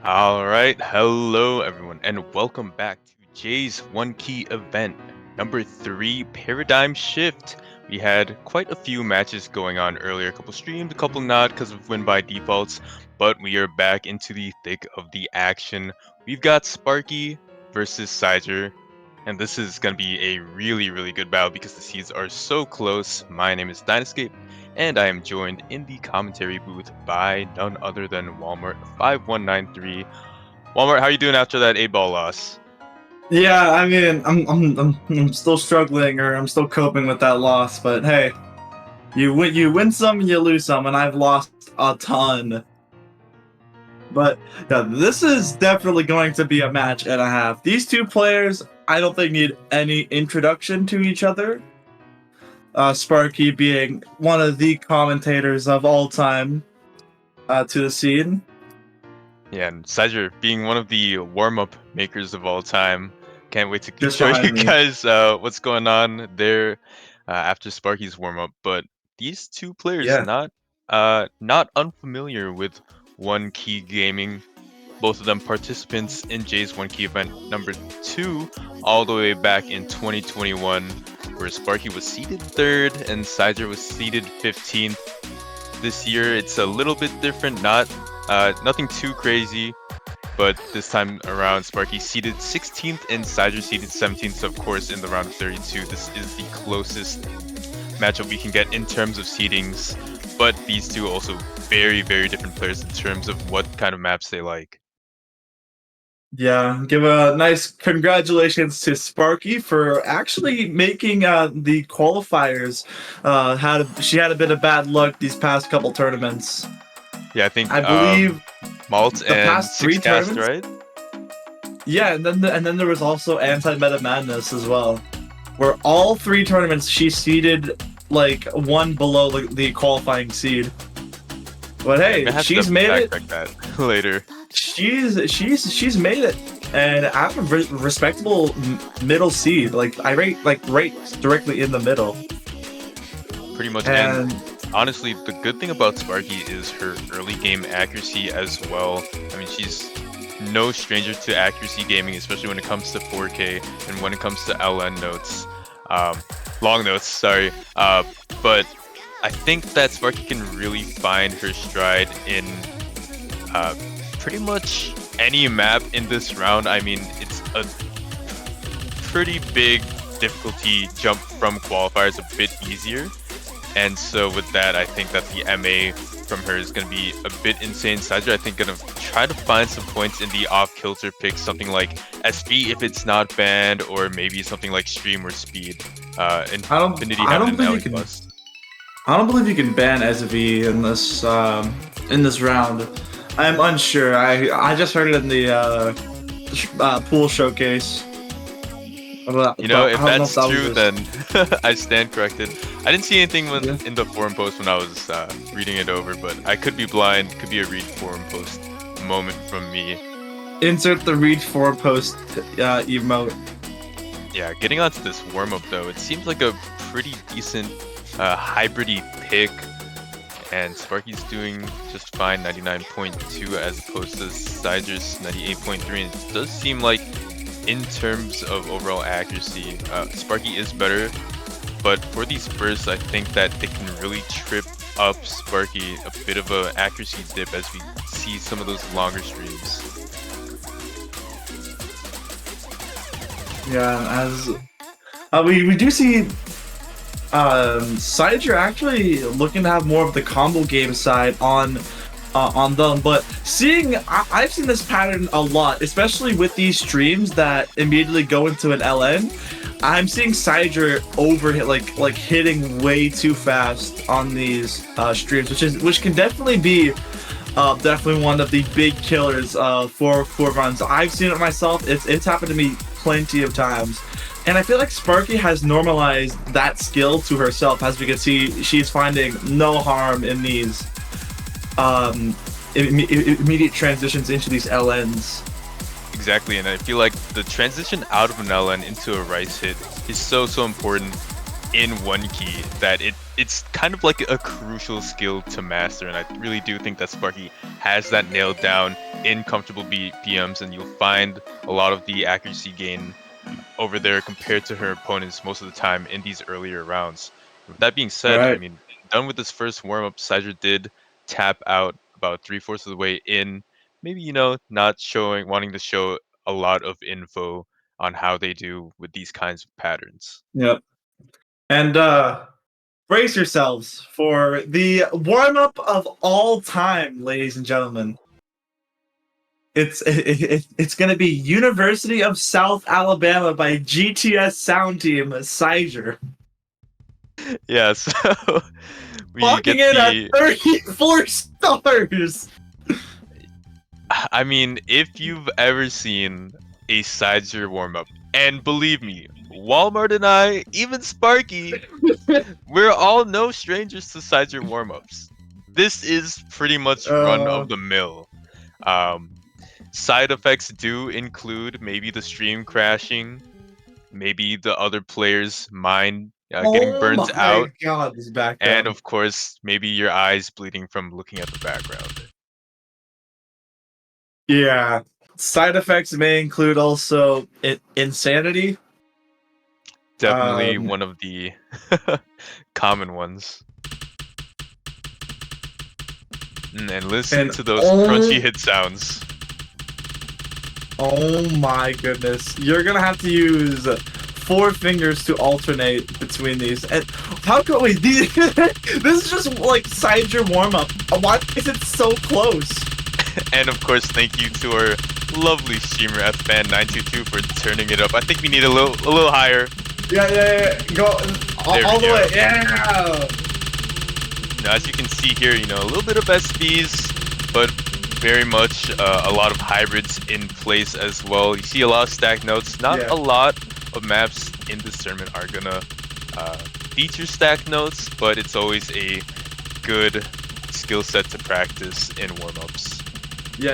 All right, hello everyone, and welcome back to Jay's One Key event, number 3, Paradigm Shift. We had quite a few matches going on earlier, a couple streamed, a couple not because of win by defaults, but we are back into the thick of the action. We've got Sparky versus cyger, and this is going to be a really good battle because the seeds are so close. My name is Dynascape, and I am joined in the commentary booth by none other than Walmart5193. Walmart, how you doing after that 8-ball loss? Yeah, I mean, I'm still struggling, or I'm still coping with that loss. But hey, you win some, you lose some, and I've lost a ton. But yeah, this is definitely going to be a match and a half. These two players, I don't think need any introduction to each other. Sparky being one of the commentators of all time to the scene. Yeah, and cyger being one of the warm-up makers of all time. Can't wait to Just show you behind me. guys what's going on there after Sparky's warm-up. But these two players Yeah. not unfamiliar with One Key Gaming. Both of them participants in Jay's One Key event number 2, all the way back in 2021, where Sparky was seeded 3rd and cyger was seeded 15th. This year it's a little bit different, nothing too crazy, but this time around Sparky seeded 16th and cyger seeded 17th. So of course in the round of 32, this is the closest matchup we can get in terms of seedings. But these two also very different players in terms of what kind of maps they like. Yeah, give a nice congratulations to Sparky for actually making the qualifiers. She had a bit of bad luck these past couple tournaments. Yeah, I think I believe Malt the and past three Sixcast, tournaments. right? Yeah, and then there was also Anti-Meta Madness as well, where all 3 tournaments she seeded like one below the qualifying seed. But hey, she's made it. That later. She's made it, and I'm a respectable middle seed. Like I rate right directly in the middle. Pretty much. And honestly, the good thing about Sparky is her early game accuracy as well. I mean, she's no stranger to accuracy gaming, especially when it comes to 4K and when it comes to LN notes, long notes. Sorry, but I think that Sparky can really find her stride in pretty much any map in this round. I mean, it's a pretty big difficulty jump from qualifiers, a bit easier. And so with that, I think that the MA from her is going to be a bit insane. cyger, I think, going to try to find some points in the off-kilter picks, something like SP if it's not banned, or maybe something like Stream or Speed. Infinity Heaven and Ellie Plus. I don't believe you can ban SV in this round. I'm unsure. I just heard it in the pool showcase. You know, if that's true, then I stand corrected. I didn't see anything in the forum post when I was reading it over, but I could be blind. Could be a read forum post moment from me. Insert the read forum post emote. Yeah, getting onto this warm-up though, it seems like a pretty decent hybridy pick, and Sparky's doing just fine, 99.2 as opposed to cyger's 98.3, and it does seem like in terms of overall accuracy, Sparky is better, but for these bursts, I think that they can really trip up Sparky, a bit of a accuracy dip as we see some of those longer streams. Yeah, as we do see cyger actually looking to have more of the combo game side on them, but I've seen this pattern a lot, especially with these streams that immediately go into an LN. I'm seeing cyger overhit, like hitting way too fast on these streams, which can definitely be definitely one of the big killers for runs. I've seen it myself. It's happened to me plenty of times. And I feel like Sparky has normalized that skill to herself. As we can see, she's finding no harm in these immediate transitions into these LNs. Exactly, and I feel like the transition out of an LN into a Rice hit is so important. in one key that it's kind of like a crucial skill to master, and I really do think that Sparky has that nailed down in comfortable BMs, and you'll find a lot of the accuracy gain over there compared to her opponents most of the time in these earlier rounds. With that being said, I Right. mean, done with this first warm up, cyger did tap out about 3/4 of the way in. Maybe, not wanting to show a lot of info on how they do with these kinds of patterns. Yep. And brace yourselves for the warm up of all time, ladies and gentlemen. It's gonna be University of South Alabama by GTS Sound Team cyger. Yeah, so we Walking get in at the. 34 stars. I mean, if you've ever seen a cyger warm up, and believe me, Walmart and I, even Sparky, we're all no strangers to cyger warm ups. This is pretty much run Uh, of the mill. Um, Side effects do include maybe the stream crashing, maybe the other player's mind getting oh burnt my out, god, this and background. of course, maybe your eyes bleeding from looking at the background. Yeah. Side effects may include also insanity. Definitely Um, one of the common ones. And listen and to those crunchy hit sounds. oh my goodness. You're gonna have to use 4 fingers to alternate between these. And how can we these this is just like side your warm up. Why is it so close? And of course, thank you to our lovely streamer FFan922 for turning it up. I think we need a little higher. Yeah. Go all the go. way. Yeah. Now, as you can see here, a little bit of SVs, but very much a lot of hybrids in place as well. You see a lot of stack notes. Not Yeah. a lot of maps in this tournament are gonna feature stack notes, but it's always a good skill set to practice in warm-ups. Yeah,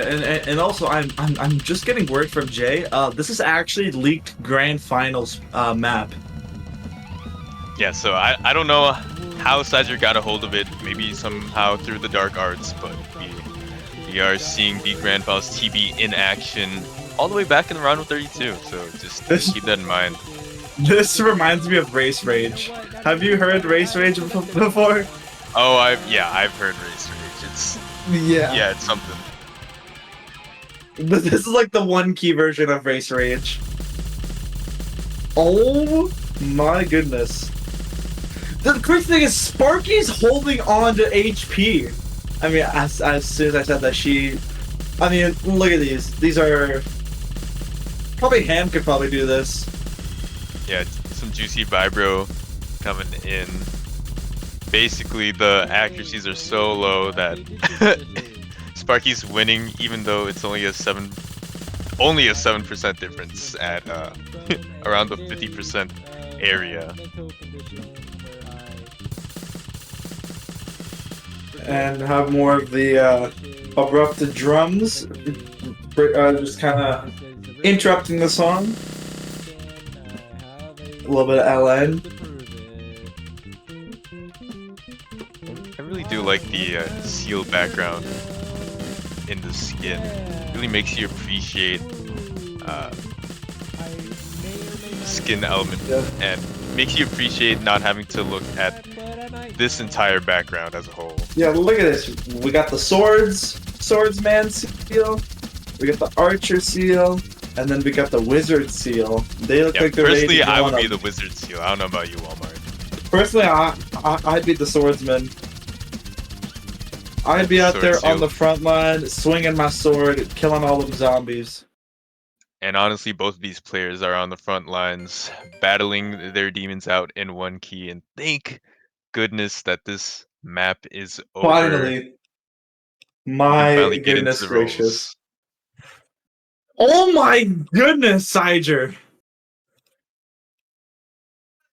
and also I'm just getting word from Jay. This is actually leaked grand finals map. Yeah, so I don't know how cyger got a hold of it. Maybe somehow through the dark arts, but we are seeing the Grand Finals TB in action all the way back in the round of 32. So just keep that in mind. This reminds me of Race Rage. Have you heard Race Rage before? Oh, I've heard Race Rage. It's something. This is like the 1 key version of Race Rage. Oh my goodness. The crazy thing is Sparky's holding on to HP. I mean, as soon as I said that I mean, look at these. These are... Probably Ham could probably do this. Yeah, some juicy vibro coming in. Basically, the accuracies are so low that Sparky's winning, even though it's only a 7% difference at around the 50% area. And have more of the abrupted drums, just kind of interrupting the song. A little bit of LN. I really do like the seal background in the skin. It really makes you appreciate the skin element, and makes you appreciate not having to look at this entire background as a whole. Yeah, look at this. We got the swordsman seal. We got the archer seal, and then we got the wizard seal. They look like they're ready personally, to go I would on be a- the wizard seal. I don't know about you, Walmart. Personally, I'd be the swordsman. I'd be out Sword there seal. on the front line, swinging my sword, killing all them zombies. And honestly, both of these players are on the front lines, battling their demons out in 1 key. And thank goodness that this map is over. Finally. We can My finally get into goodness the gracious. rolls. Oh my goodness, Cyger!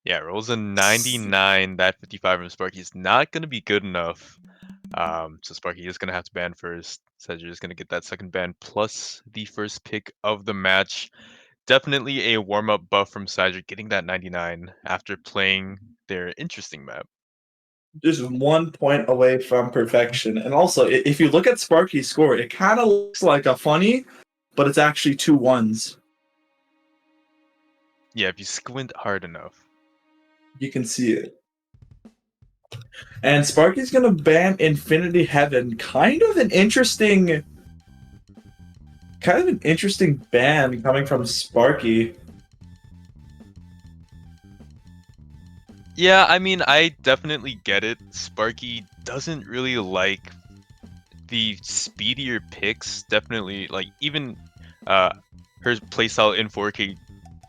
Yeah, rolls a 99. That 55 from Sparky is not going to be good enough. So Sparky is going to have to ban first. Cyger is going to get that second ban plus the first pick of the match. Definitely a warm-up buff from Cyger, getting that 99 after playing their interesting map. Just 1 point away from perfection. And also, if you look at Sparky's score, it kind of looks like a funny, but it's actually 2 1s. Yeah, if you squint hard enough. You can see it. And Sparky's gonna ban Infinity Heaven. Kind of an interesting ban coming from Sparky. Yeah, I mean, I definitely get it. Sparky doesn't really like the speedier picks. Definitely, like, even her playstyle in 4K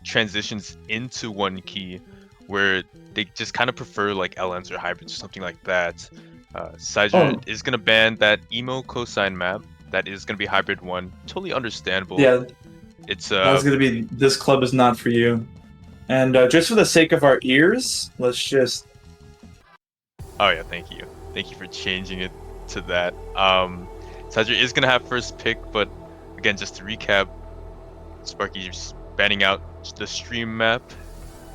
transitions into one key, where they just kind of prefer like LNs or hybrids or something like that. Cyger is gonna ban that emo cosine map. That is gonna be hybrid 1. Totally understandable. Yeah, it's that's gonna be this club is not for you. And just for the sake of our ears, let's just. Oh yeah, thank you for changing it to that. Cyger is gonna have first pick, but again, just to recap, Sparky's banning out the stream map,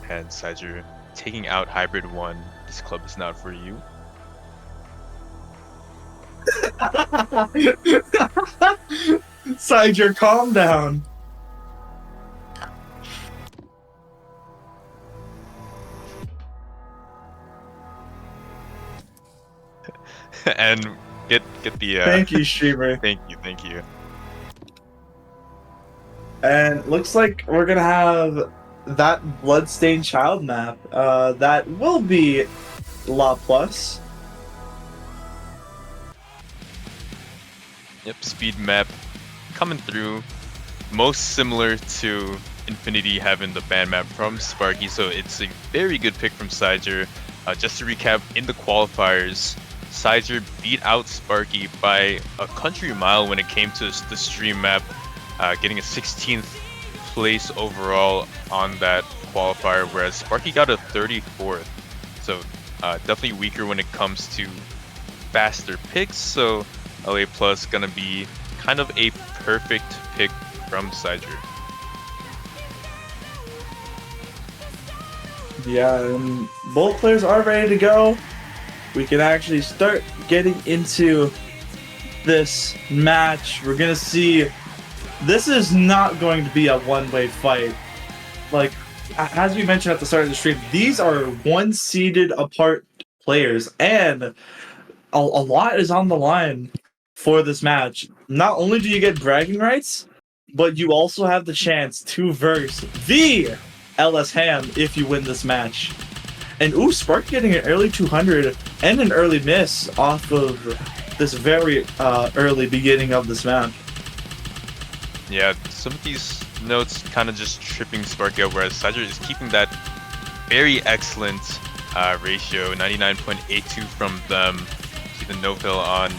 and Cyger taking out hybrid 1. This club is not for you. Cyger, calm down. And get the Thank you, streamer. thank you. And looks like we're gonna have that Bloodstained Child map. That will be La Plus. Yep, speed map coming through. Most similar to Infinity Heaven, the ban map from Sparky, so it's a very good pick from Cyger. Just to recap, in the qualifiers, Cyger beat out Sparky by a country mile when it came to the stream map, getting a 16th place overall on that qualifier, whereas Sparky got a 34th. So definitely weaker when it comes to faster picks, so LA Plus gonna be kind of a perfect pick from Cyger. Yeah, and both players are ready to go. We can actually start getting into this match. We're gonna see. This is not going to be a one-way fight. Like, as we mentioned at the start of the stream, these are one-seeded apart players, and a lot is on the line for this match. Not only do you get bragging rights, but you also have the chance to verse the LS Ham if you win this match. And ooh, Spark getting an early 200 and an early miss off of this very early beginning of this map. Yeah, some of these notes kind of just tripping Sparky out, whereas Cyger is keeping that very excellent ratio, 99.82 from them. See the no-fill on,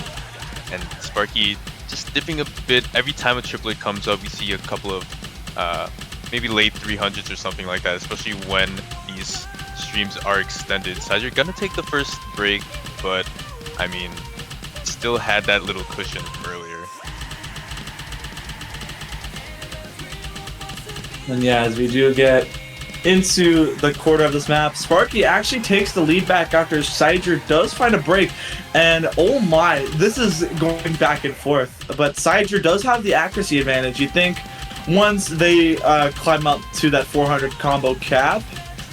and Sparky just dipping a bit. Every time a triplet comes up, we see a couple of maybe late 300s or something like that, especially when these streams are extended. Cyger gonna take the first break, but I mean, still had that little cushion earlier. And yeah, as we do get into the quarter of this map, Sparky actually takes the lead back after Cyger does find a break. And oh my, this is going back and forth. But Cyger does have the accuracy advantage. You think once they climb up to that 400 combo cap,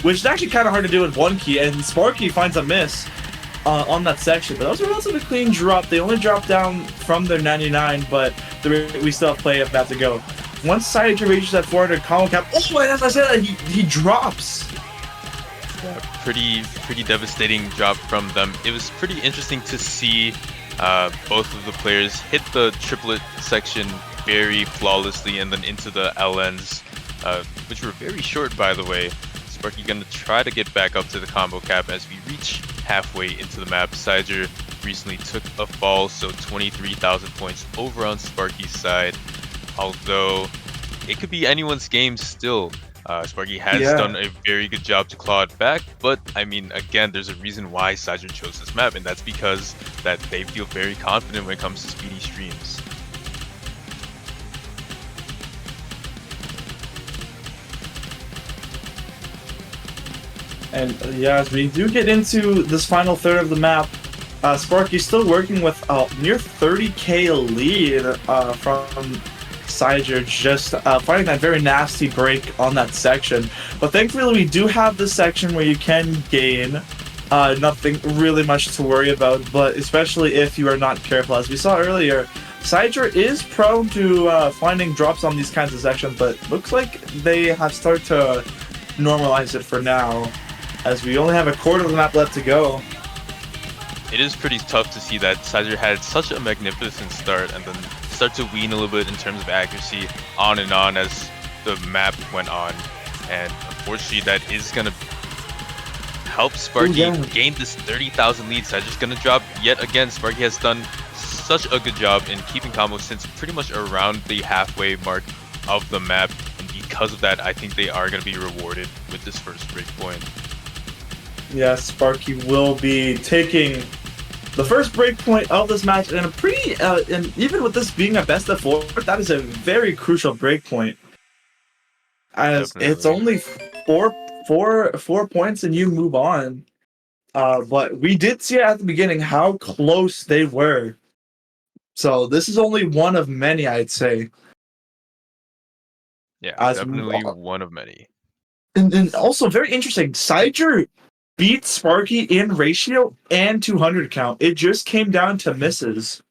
which is actually kind of hard to do with one key, and Sparky finds a miss on that section. But that was a relatively clean drop. They only dropped down from their 99, but we still have play of that to go. Once Cyger reaches that 400 combo cap, oh, and as I said, he drops. Yeah, pretty devastating drop from them. It was pretty interesting to see both of the players hit the triplet section very flawlessly and then into the LNs, which were very short, by the way. Sparky gonna try to get back up to the combo cap as we reach halfway into the map. Cyger recently took a fall, so 23,000 points over on Sparky's side. Although it could be anyone's game still. Sparky has done a very good job to claw it back, but I mean, again, there's a reason why Cyger chose this map, and that's because that they feel very confident when it comes to speedy streams. And yeah, as we do get into this final third of the map, Sparky's still working with a near 30k lead from cyger, just finding that very nasty break on that section. But thankfully, we do have this section where you can gain. Nothing really much to worry about, but especially if you are not careful. As we saw earlier, cyger is prone to finding drops on these kinds of sections, but looks like they have started to normalize it for now, as we only have a quarter of the map left to go. It is pretty tough to see that cyger had such a magnificent start and then start to wean a little bit in terms of accuracy on and on as the map went on. And unfortunately, that is going to help Sparky gain this 30,000 lead. Cyger's going to drop yet again. Sparky has done such a good job in keeping combos since pretty much around the halfway mark of the map. And because of that, I think they are going to be rewarded with this first breakpoint. Yes, Sparky will be taking the first breakpoint of this match, and a pretty, and even with this being a best of 4, that is a very crucial breakpoint. As Definitely. it's only four points and you move on. But we did see at the beginning how close they were. So this is only one of many, I'd say. Yeah, As definitely one of many. And also very interesting, cyger beat Sparky in ratio and 200 count. It just came down to misses.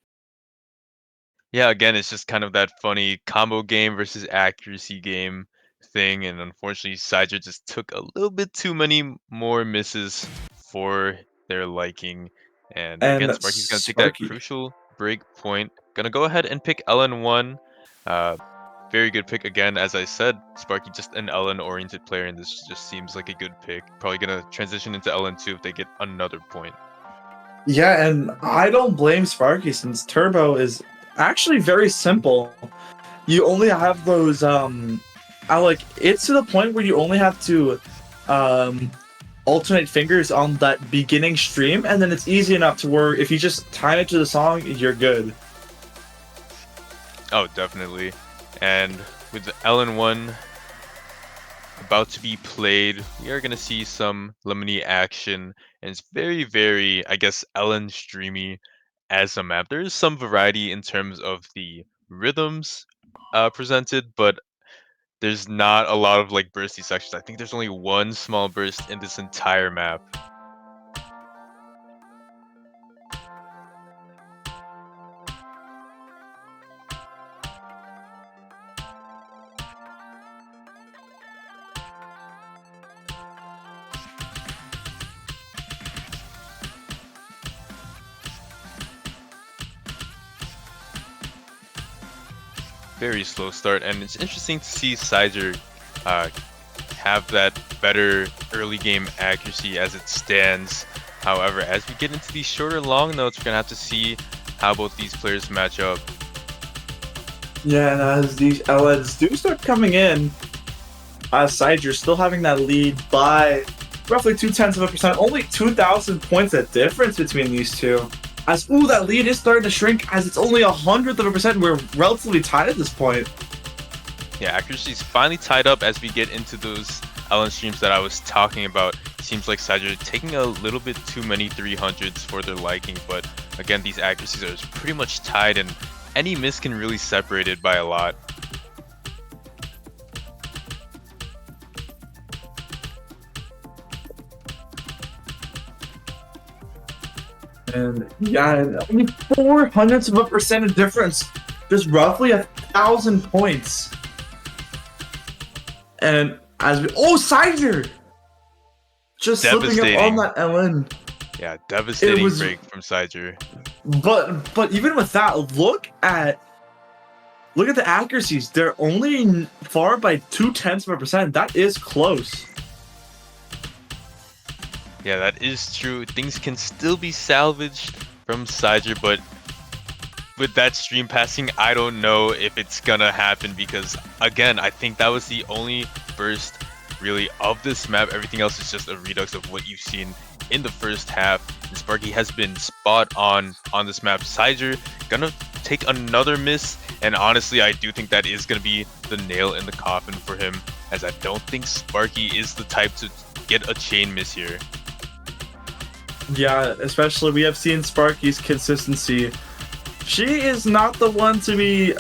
Yeah, again, it's just kind of that funny combo game versus accuracy game thing, and unfortunately, cyger just took a little bit too many more misses for their liking. And again, Sparky's gonna take that crucial break point. Gonna go ahead and pick LN1. Very good pick again. As I said, Sparky just an LN-oriented player, and this just seems like a good pick. Probably gonna transition into LN2 if they get another point. Yeah, and I don't blame Sparky since Turbo is actually very simple. You only have those it's to the point where you only have to alternate fingers on that beginning stream, and then it's easy enough to where if you just time it to the song, you're good. Oh, definitely. And with the LN1 about to be played, we are going to see some Lemony action, and it's very, very, I guess, LN streamy as a map. There is some variety in terms of the rhythms presented, but there's not a lot of like bursty sections. I think there's only one small burst in this entire map. Very slow start, and it's interesting to see cyger have that better early game accuracy as it stands. However, as we get into these shorter long notes, we're gonna have to see how both these players match up. Yeah, and as these LNs do start coming in, cyger still having that lead by roughly 0.2%, only 2,000 points a difference between these two. As that lead is starting to shrink, as it's only 100%. We're relatively tied at this point. Yeah, accuracy is finally tied up as we get into those LN streams that I was talking about. It seems like cyger taking a little bit too many 300s for their liking, but again, these accuracies are pretty much tied, and any miss can really separate it by a lot. And yeah, only 0.04% difference, just roughly 1,000 points. And as we cyger just slipping up on that LN. Yeah, devastating break from cyger. But even with that, look at the accuracies. They're only far by 0.2%. That is close. Yeah, that is true. Things can still be salvaged from cyger, but with that stream passing, I don't know if it's gonna happen because, again, I think that was the only burst really of this map. Everything else is just a redux of what you've seen in the first half. And Sparky has been spot on this map. Cyger gonna take another miss, and honestly, I do think that is gonna be the nail in the coffin for him, as I don't think Sparky is the type to get a chain miss here. Yeah, especially we have seen Sparky's consistency. She is not the one to be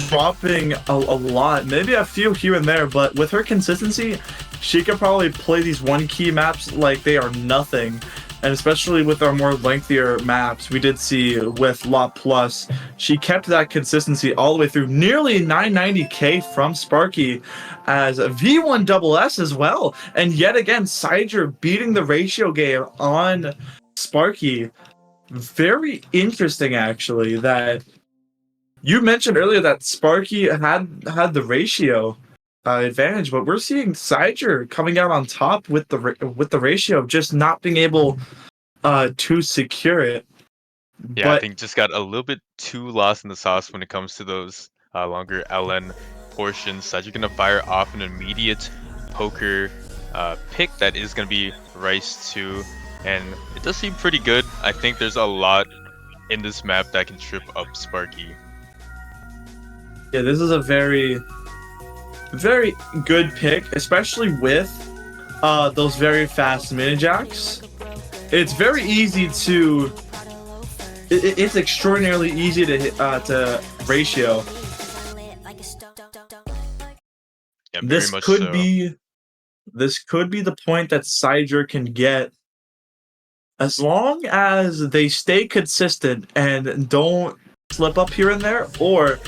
dropping a lot, maybe a few here and there, but with her consistency, she could probably play these one key maps like they are nothing. And especially with our more lengthier maps, we did see with Lot Plus, she kept that consistency all the way through. Nearly 990k from Sparky as a V1 double S as well. And yet again, cyger beating the ratio game on Sparky. Very interesting, actually, that you mentioned earlier that Sparky had the ratio advantage, but we're seeing cyger coming out on top with the ratio of just not being able to secure it. Yeah, I think just got a little bit too lost in the sauce when it comes to those longer LN portions. Cyger gonna fire off an immediate poker pick that is gonna be Rice 2, and it does seem pretty good. I think there's a lot in this map that can trip up Sparky. Yeah, this is a very good pick, especially with those very fast mini jacks. It's very easy to. It's extraordinarily easy to hit to ratio. Yeah, This could be the point that cyger can get, as long as they stay consistent and don't slip up here and there, or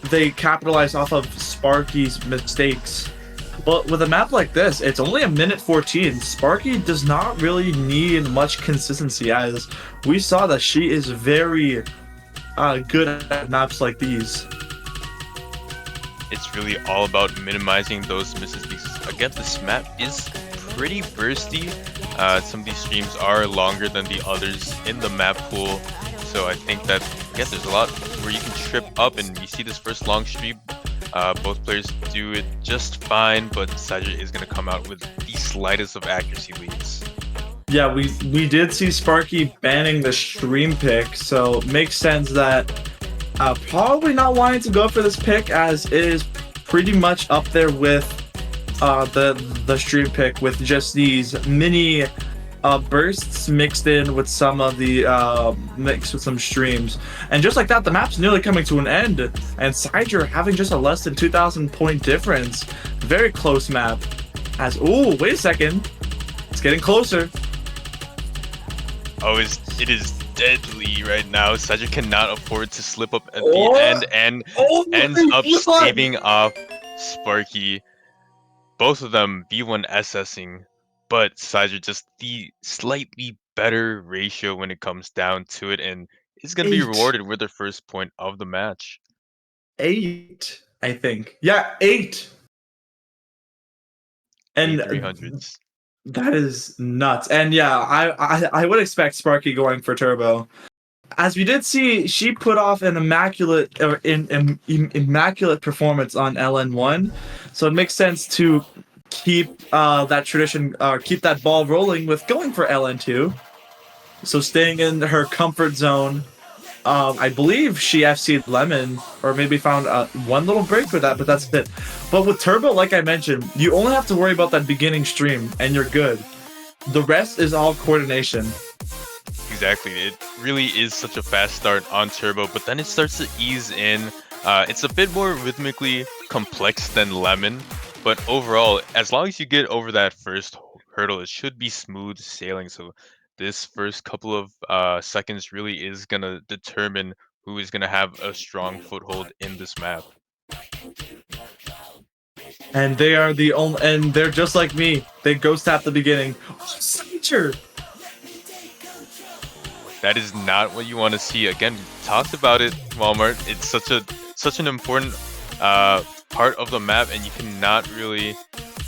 they capitalize off of Sparky's mistakes. But with a map like this, it's only a minute 14. Sparky does not really need much consistency, as we saw that she is very good at maps like these. It's really all about minimizing those misses because, again, this map is pretty bursty. Some of these streams are longer than the others in the map pool. So I think that, again, there's a lot where you can trip up, and you see this first long stream. Both players do it just fine, but cyger is going to come out with the slightest of accuracy leads. Yeah, we did see Sparky banning the stream pick, so makes sense that probably not wanting to go for this pick, as it is pretty much up there with the stream pick, with just these mini bursts mixed in with some of the mixed with some streams. And just like that, the map's nearly coming to an end, and cyger having just a less than 2,000 point difference. Very close map. As wait a second, it's getting closer. Oh, it is deadly right now. Cyger cannot afford to slip up at the end, and ends up staving off Sparky. Both of them V1 SSing, but cyger just the slightly better ratio when it comes down to it, and is going to be rewarded with their first point of the match. 8, I think. Yeah, 8. And 300s. That is nuts. And yeah, I would expect Sparky going for turbo. As we did see, she put off an immaculate performance on LN1, so it makes sense to keep that tradition, keep that ball rolling with going for LN2. So staying in her comfort zone. I believe she FC'd Lemon, or maybe found one little break for that, but that's it. But with turbo, like I mentioned, you only have to worry about that beginning stream, and you're good. The rest is all coordination. Exactly. It really is such a fast start on turbo, but then it starts to ease in. It's a bit more rhythmically complex than Lemon, but overall, as long as you get over that first hurdle, it should be smooth sailing. So this first couple of seconds really is going to determine who is going to have a strong foothold in this map. And they are the only, and they're just like me. They ghost tap the beginning. Cyger! That is not what you want to see. Again, we talked about it, Walmart. It's such an important part of the map, and you cannot really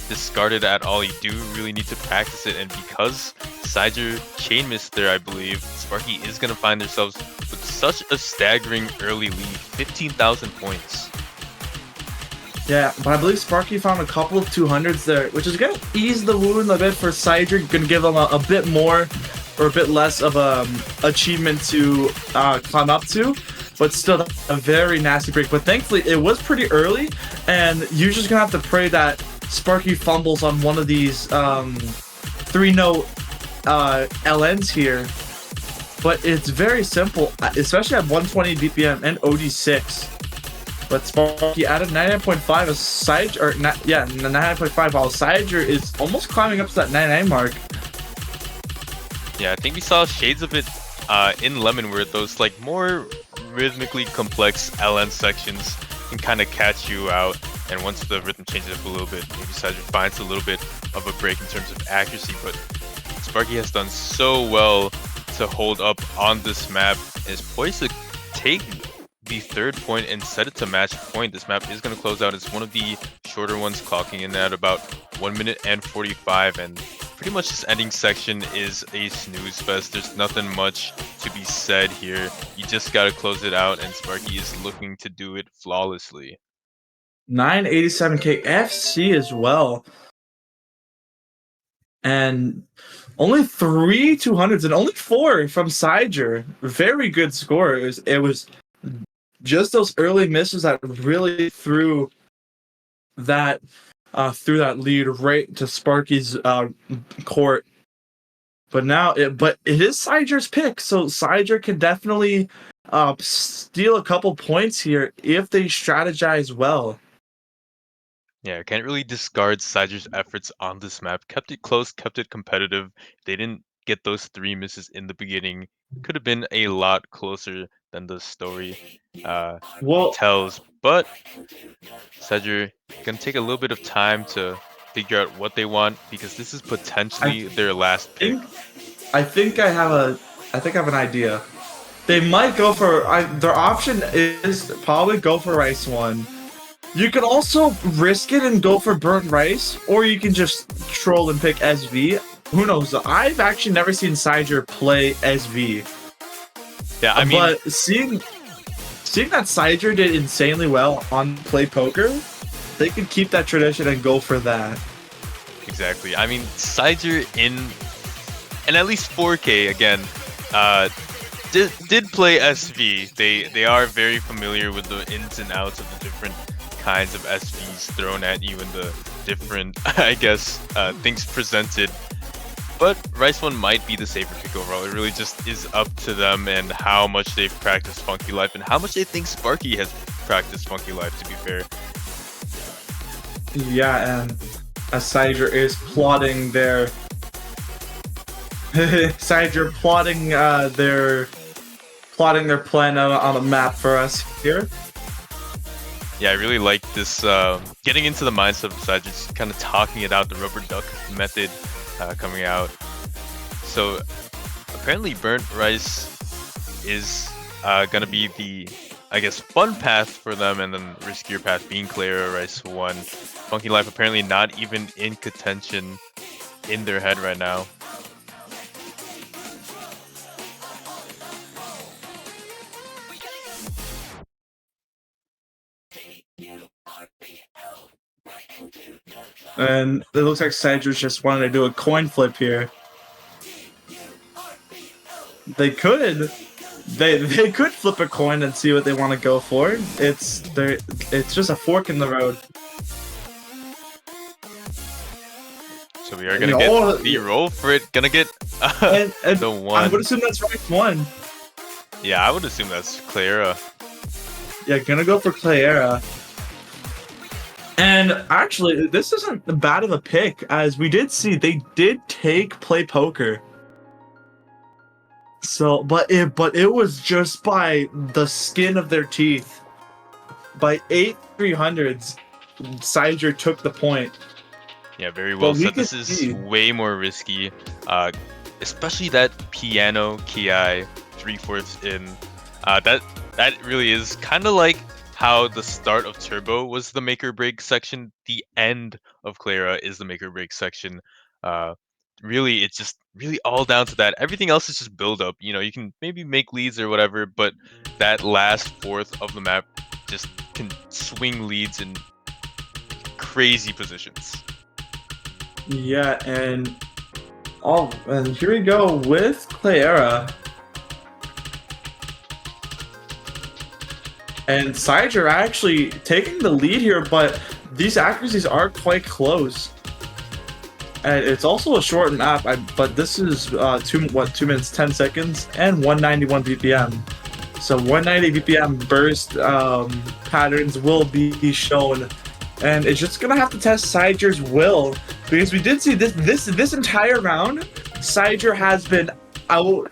discard it at all. You do really need to practice it, and because cyger chain missed there, I believe Sparky is going to find themselves with such a staggering early lead, 15,000 points. Yeah, but I believe Sparky found a couple of 200s there, which is going to ease the wound a bit for cyger. Going to give them a bit more or a bit less of achievement to climb up to, but still a very nasty break. But thankfully, it was pretty early, and you're just going to have to pray that Sparky fumbles on one of these 3-note LNs here, but it's very simple, especially at 120 BPM and OD6. But Sparky added 99.5 as cyger, or 99.5, while cyger is almost climbing up to that 99 mark. Yeah, I think we saw shades of it in Lemon, where those like more rhythmically complex LN sections can kind of catch you out, and once the rhythm changes up a little bit, maybe cyger finds a little bit of a break in terms of accuracy. But Sparky has done so well to hold up on this map and is poised to take the third point and set it to match point. This map is going to close out. It's one of the shorter ones, clocking in at about 1 minute and 45, and pretty much this ending section is a snooze fest. There's nothing much to be said here. You just got to close it out, and Sparky is looking to do it flawlessly. 987k FC as well. And only 3 200s and only 4 from cyger. Very good score. It was just those early misses that really threw that lead right to Sparky's court. But now it is cyger's pick, so cyger can definitely steal a couple points here if they strategize well. Yeah, can't really discard cyger's efforts on this map. Kept it close, kept it competitive. They didn't get those 3 misses in the beginning. Could have been a lot closer than the story tells. But cyger gonna take a little bit of time to figure out what they want, because this is potentially their last pick. I think I have an idea. They might go for their option is probably go for Rice 1. You could also risk it and go for Burnt Rice, or you can just troll and pick SV. Who knows? I've actually never seen cyger play SV. Yeah, I mean, but seeing that cyger did insanely well on Play Poker, they could keep that tradition and go for that. Exactly. I mean, cyger in at least 4K again did play SV. They are very familiar with the ins and outs of the different kinds of SVs thrown at you and the different, I guess, things presented. But Rice 1 might be the safer pick overall. It really just is up to them and how much they've practiced Funky Life and how much they think Sparky has practiced Funky Life, to be fair. Yeah, and as cyger is plotting their cyger plotting their plan on the map for us here. Yeah, I really like this, getting into the mindset of cyger, just kind of talking it out, the rubber duck method coming out. So apparently Burnt Rice is gonna be the, I guess, fun path for them, and then riskier path being Clara Rice 1. Funky Life apparently not even in contention in their head right now. And it looks like cyger just wanted to do a coin flip here. They could flip a coin and see what they want to go for. It's just a fork in the road. So we are gonna get the roll for it. Gonna get and the one. I would assume that's Rice 1. Yeah, I would assume that's Clara. Yeah, gonna go for Clara. And actually, this isn't bad of a pick, as we did see they did take Play Poker. So, but it was just by the skin of their teeth. By 8 300s, cyger took the point. Yeah, very well said. This is way more risky, especially that piano ki 3/4 in. That really is kind of like how the start of Turbo was the make or break section. The end of Clara is the make or break section. Really, it's just really all down to that. Everything else is just build up. You know, you can maybe make leads or whatever, but that last fourth of the map just can swing leads in crazy positions. Yeah, and here we go with Clara. And cyger actually taking the lead here, but these accuracies are quite close. And it's also a short map, but this is 2 minutes 10 seconds and 191 BPM. So 190 BPM burst patterns will be shown, and it's just gonna have to test Cyger's will, because we did see this entire round, Cyger has been out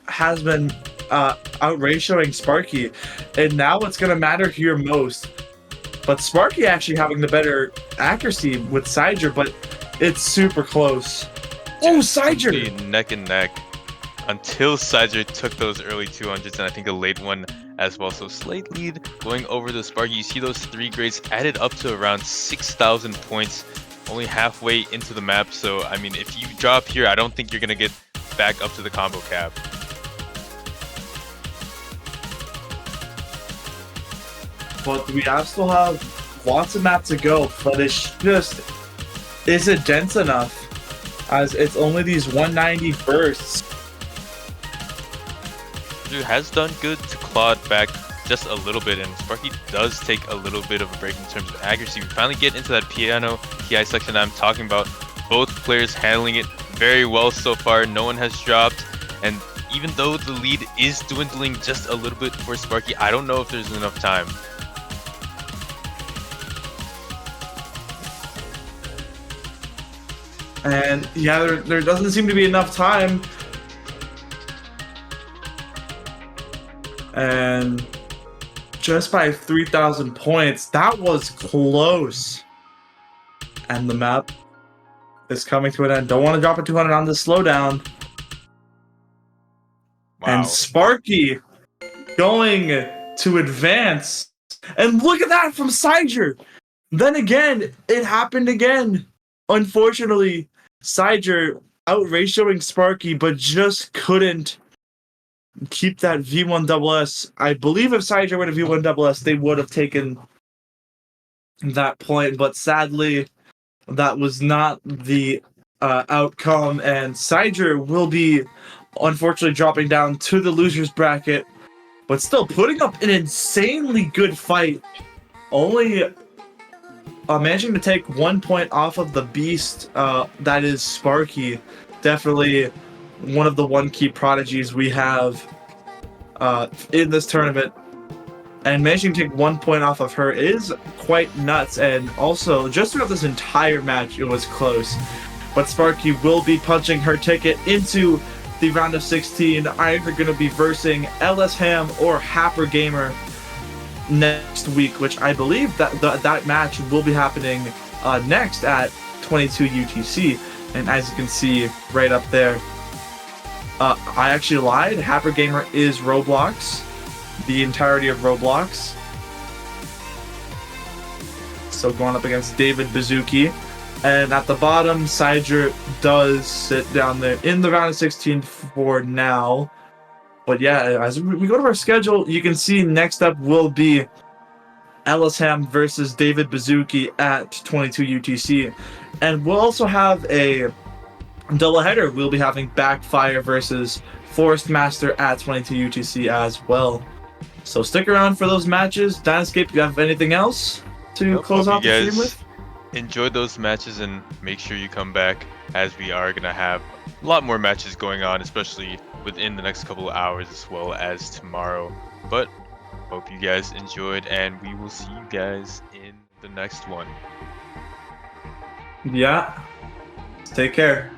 ratioing Sparky, and now what's gonna matter here most. But Sparky actually having the better accuracy with Cyger, but it's super close. Oh, Cyger! Neck and neck until Cyger took those early 200s and I think a late one as well. So slight lead going over the Sparky. You see those 3 grades added up to around 6,000 points, only halfway into the map. So I mean, if you drop here, I don't think you're gonna get back up to the combo cap. But we still have lots of map to go, but it's just isn't dense enough, as it's only these 190 bursts. Dude has done good to claw back just a little bit, and Sparky does take a little bit of a break in terms of accuracy. We finally get into that piano TI section I'm talking about. Both players handling it very well so far. No one has dropped, and even though the lead is dwindling just a little bit for Sparky, I don't know if there's enough time. And yeah, there doesn't seem to be enough time. And just by 3,000 points, that was close. And the map is coming to an end. Don't want to drop a 200 on this slowdown. Wow. And Sparky going to advance. And look at that from Cyger. Then again, it happened again. Unfortunately, Cyger out-ratioing Sparky, but just couldn't keep that V1 double S. I believe if Cyger went to V1 double S, they would have taken that point, but sadly, that was not the outcome, and Cyger will be unfortunately dropping down to the loser's bracket, but still putting up an insanely good fight. Only managing to take 1 point off of the beast that is Sparky. Definitely one of the one-key prodigies we have in this tournament. And managing to take 1 point off of her is quite nuts. And also, just throughout this entire match, it was close. But Sparky will be punching her ticket into the round of 16. Either going to be versing LS Ham or Happer Gamer next week, which I believe that match will be happening next at 22 UTC. And as you can see right up there, I actually lied. Happer Gamer is Roblox, the entirety of Roblox. So going up against David Bazuki. And at the bottom, Cyger does sit down there in the round of 16 for now. But yeah, as we go to our schedule, you can see next up will be Elisham versus David Bazuki at 22 UTC. And we'll also have a doubleheader. We'll be having Backfire versus Forest Master at 22 UTC as well. So stick around for those matches. Dynascape, you have anything else to close off the stream with? Enjoy those matches and make sure you come back, as we are going to have a lot more matches going on, especially within the next couple of hours as well as tomorrow. But hope you guys enjoyed, and we will see you guys in the next one. Yeah. Take care.